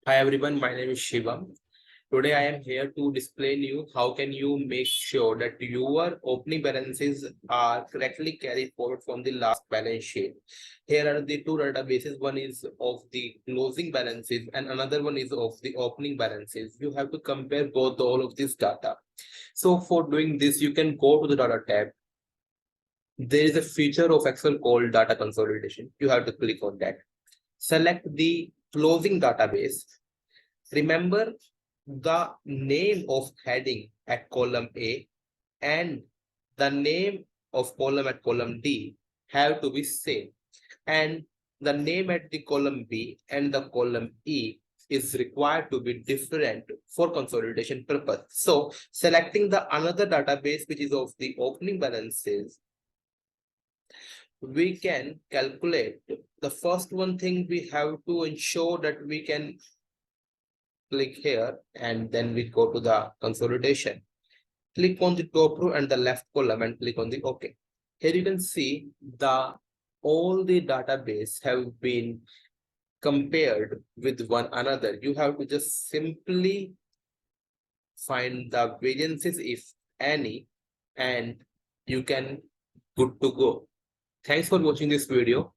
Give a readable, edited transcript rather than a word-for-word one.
Hi everyone, my name is Shivam. Today I am here to display you how can you make sure that your opening balances are correctly carried forward from the last balance sheet. Here are the two databases. One is of the closing balances and another one is of the opening balances. You have to compare both all of this data. So for doing this, you can go to the data tab. There is a feature of Excel called data consolidation. You have to click on that. Select the closing database. Remember the name of heading at column A and the name of column at column D have to be same, and the name at the column B and the column E is required to be different for consolidation purpose. So selecting the another database which is of the opening balances, we can calculate the first one thing. We have to ensure that we can click here and then we go to the consolidation. Click on the top row and the left column and click on the OK. Here you can see the all the database have been compared with one another. You have to just simply find the variances if any, and you can good to go. Thanks for watching this video.